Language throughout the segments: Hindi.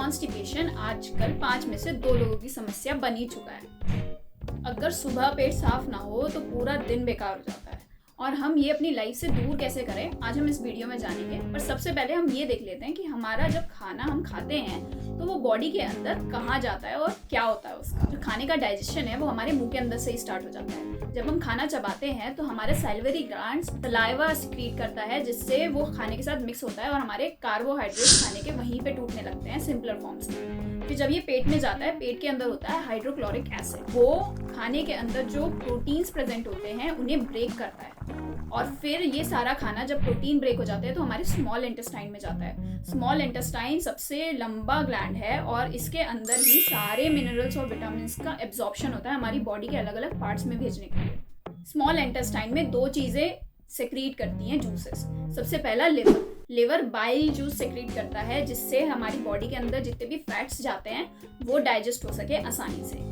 कॉन्स्टिपेशन आजकल 5 में से 2 लोगों की समस्या बन ही चुका है। अगर सुबह पेट साफ ना हो तो पूरा दिन बेकार हो जाता है। और हम ये अपनी लाइफ से दूर कैसे करें, आज हम इस वीडियो में जानेंगे। पर सबसे पहले हम ये देख लेते हैं कि हमारा जब खाना हम खाते हैं तो वो बॉडी के अंदर कहाँ जाता है और क्या होता है उसका। जो खाने का डाइजेशन है वो हमारे मुंह के अंदर से ही स्टार्ट हो जाता है। जब हम खाना चबाते हैं तो हमारे सैलिवरी ग्लैंड्स सलाइवा सिक्रीट करता है, जिससे वो खाने के साथ मिक्स होता है और हमारे कार्बोहाइड्रेट्स खाने के वहीं पे टूटने लगते हैं सिंपलर फॉर्म्स में। फिर जब ये पेट में जाता है, पेट के अंदर होता है हाइड्रोक्लोरिक एसिड। वो खाने के अंदर जो प्रोटीन्स प्रेजेंट होते हैं उन्हें ब्रेक करता है और फिर ये सारा खाना जब प्रोटीन ब्रेक हो जाते हैं तो हमारे स्मॉल इंटेस्टाइन में जाता है। स्मॉल इंटेस्टाइन सबसे लंबा ग्लैंड है और इसके अंदर ही सारे मिनरल्स और विटामिन का एब्जॉर्प्शन होता है हमारी बॉडी के अलग अलग पार्ट्स में भेजने के लिए। स्मॉल इंटेस्टाइन में 2 चीजें सेक्रीट करती हैं जूसेस। सबसे पहला लिवर बाइल जूस सेक्रीट करता है, जिससे हमारी बॉडी के अंदर जितने भी फैट्स जाते हैं वो डाइजेस्ट हो सके आसानी से।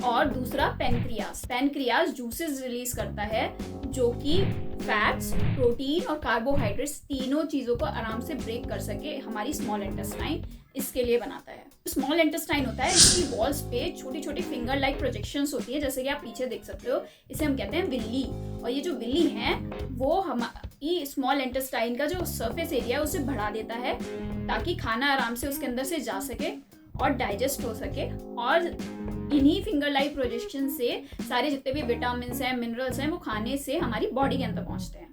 और दूसरा पैनक्रियाज जूसेस रिलीज करता है जो कि फैट्स, प्रोटीन और कार्बोहाइड्रेट्स तीनों चीजों को आराम से ब्रेक कर सके हमारी स्मॉल इंटेस्टाइन इसके लिए बनाता है। स्मॉल इंटेस्टाइन होता है, इसकी वॉल्स पे छोटी छोटी फिंगर लाइक प्रोजेक्शंस होती है, जैसे कि आप पीछे देख सकते हो। इसे हम कहते हैं विल्ली। और ये जो विल्ली है वो हमारी स्मॉल इंटेस्टाइन का जो सरफेस एरिया है उसे बढ़ा देता है ताकि खाना आराम से उसके अंदर से जा सके और डाइजेस्ट हो सके। और इन्हीं फिंगर लाइक प्रोजेक्शन से सारे जितने भी विटामिन हैं, मिनरल्स हैं, वो खाने से हमारी बॉडी के अंदर पहुंचते हैं।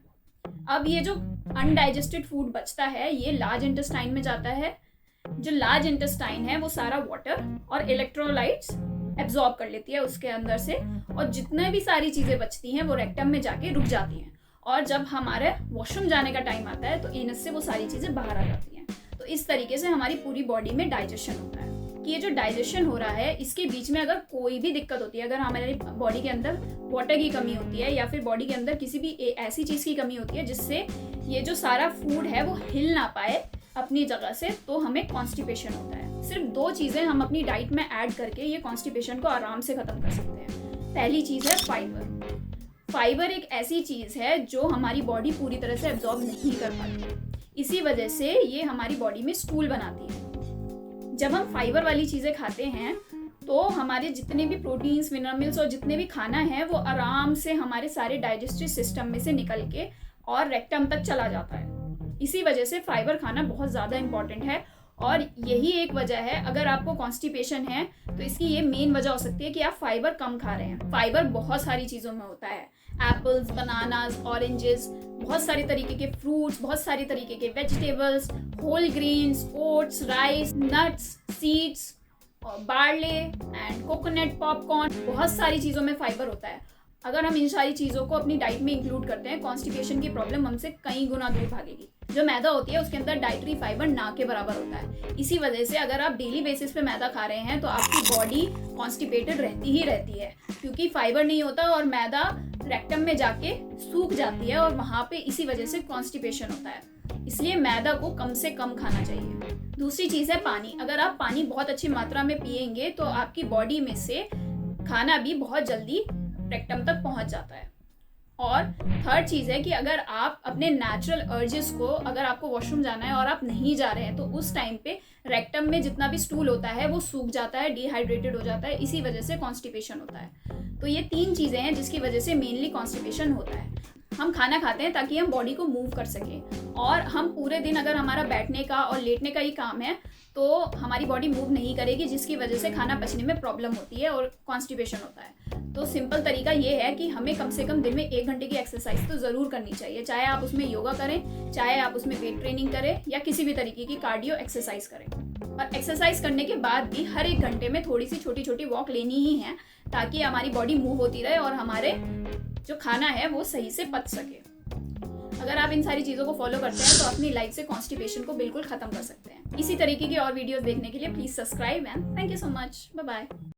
अब ये जो अनडाइजेस्टेड फूड बचता है ये लार्ज इंटेस्टाइन में जाता है। जो लार्ज इंटेस्टाइन है वो सारा वाटर और इलेक्ट्रोलाइट्स एब्जॉर्ब कर लेती है उसके अंदर से, और जितने भी सारी चीजें बचती हैं वो रेक्टम में जाके रुक जाती हैं। और जब हमारे वॉशरूम जाने का टाइम आता है तो एनस से वो सारी चीजें बाहर आ जाती हैं। तो इस तरीके से हमारी पूरी बॉडी में डाइजेशन होता है। कि ये जो डाइजेशन हो रहा है इसके बीच में अगर कोई भी दिक्कत होती है, अगर हमारी बॉडी के अंदर वाटर की कमी होती है या फिर बॉडी के अंदर किसी भी ऐसी चीज की कमी होती है जिससे ये जो सारा फूड है वो हिल ना पाए अपनी जगह से, तो हमें कॉन्स्टिपेशन होता है। सिर्फ 2 चीजें हम अपनी डाइट में ऐड करके ये कॉन्स्टिपेशन को आराम से खत्म कर सकते हैं। पहली चीज है फाइबर एक ऐसी चीज है जो हमारी बॉडी पूरी तरह से एब्जॉर्ब नहीं कर पाती। इसी वजह से ये हमारी बॉडी में स्टूल बनाती है। जब हम फाइबर वाली चीजें खाते हैं तो हमारे जितने भी प्रोटीन्स, मिनरल्स और जितने भी खाना है वो आराम से हमारे सारे डाइजेस्टिव सिस्टम में से निकल के और रेक्टम तक चला जाता है। इसी वजह से फाइबर खाना बहुत ज़्यादा इंपॉर्टेंट है। और यही एक वजह है, अगर आपको कॉन्स्टिपेशन है तो इसकी ये मेन वजह हो सकती है कि आप फाइबर कम खा रहे हैं। फाइबर बहुत सारी चीज़ों में होता है, एप्पल्स, बनानास, ऑरेंजेस, बहुत सारे तरीके के फ्रूट्स, बहुत सारे तरीके के vegetables, whole grains, oats, rice, nuts, seeds, barley and coconut, popcorn, बहुत सारी चीज़ों में फाइबर होता है। अगर हम इन सारी चीज़ों को अपनी डाइट में इंक्लूड करते हैं, कॉन्स्टिपेशन की प्रॉब्लम हमसे कई गुना दूर भागेगी। जो मैदा होती है उसके अंदर डाइटरी फाइबर ना के बराबर होता है। इसी वजह से अगर आप डेली बेसिस पे मैदा खा रहे हैं तो आपकी बॉडी कॉन्स्टिपेटेड रहती ही रहती है, क्योंकि फाइबर नहीं होता और मैदा रेक्टम में जाके सूख जाती है और वहाँ पे इसी वजह से कॉन्स्टिपेशन होता है। इसलिए मैदा को कम से कम खाना चाहिए। दूसरी चीज़ है पानी। अगर आप पानी बहुत अच्छी मात्रा में पिएंगे तो आपकी बॉडी में से खाना भी बहुत जल्दी रेक्टम तक पहुंच जाता है। और थर्ड चीज़ है कि अगर आप अपने नेचुरल अर्जेस को, अगर आपको वॉशरूम जाना है और आप नहीं जा रहे हैं तो उस टाइम पे रेक्टम में जितना भी स्टूल होता है वो सूख जाता है, डिहाइड्रेटेड हो जाता है। इसी वजह से कॉन्स्टिपेशन होता है। तो ये 3 चीज़ें हैं जिसकी वजह से मेनली कॉन्स्टिपेशन होता है। हम खाना खाते हैं ताकि हम बॉडी को मूव कर सकें, और हम पूरे दिन अगर हमारा बैठने का और लेटने का ही काम है तो हमारी बॉडी मूव नहीं करेगी, जिसकी वजह से खाना पचने में प्रॉब्लम होती है और कॉन्स्टिपेशन होता है। तो सिंपल तरीका ये है कि हमें कम से कम दिन में 1 घंटे की एक्सरसाइज तो ज़रूर करनी चाहिए, चाहे आप उसमें योगा करें, चाहे आप उसमें वेट ट्रेनिंग करें या किसी भी तरीके की कार्डियो एक्सरसाइज करें। और एक्सरसाइज करने के बाद भी हर 1 घंटे में थोड़ी सी छोटी छोटी वॉक लेनी ही है ताकि हमारी बॉडी मूव होती रहे और हमारे जो खाना है वो सही से पच सके। अगर आप इन सारी चीज़ों को फॉलो करते हैं तो अपनी लाइफ से कॉन्स्टिपेशन को बिल्कुल ख़त्म कर सकते हैं। इसी तरीके की और वीडियोस देखने के लिए please subscribe and thank you so much. Bye bye.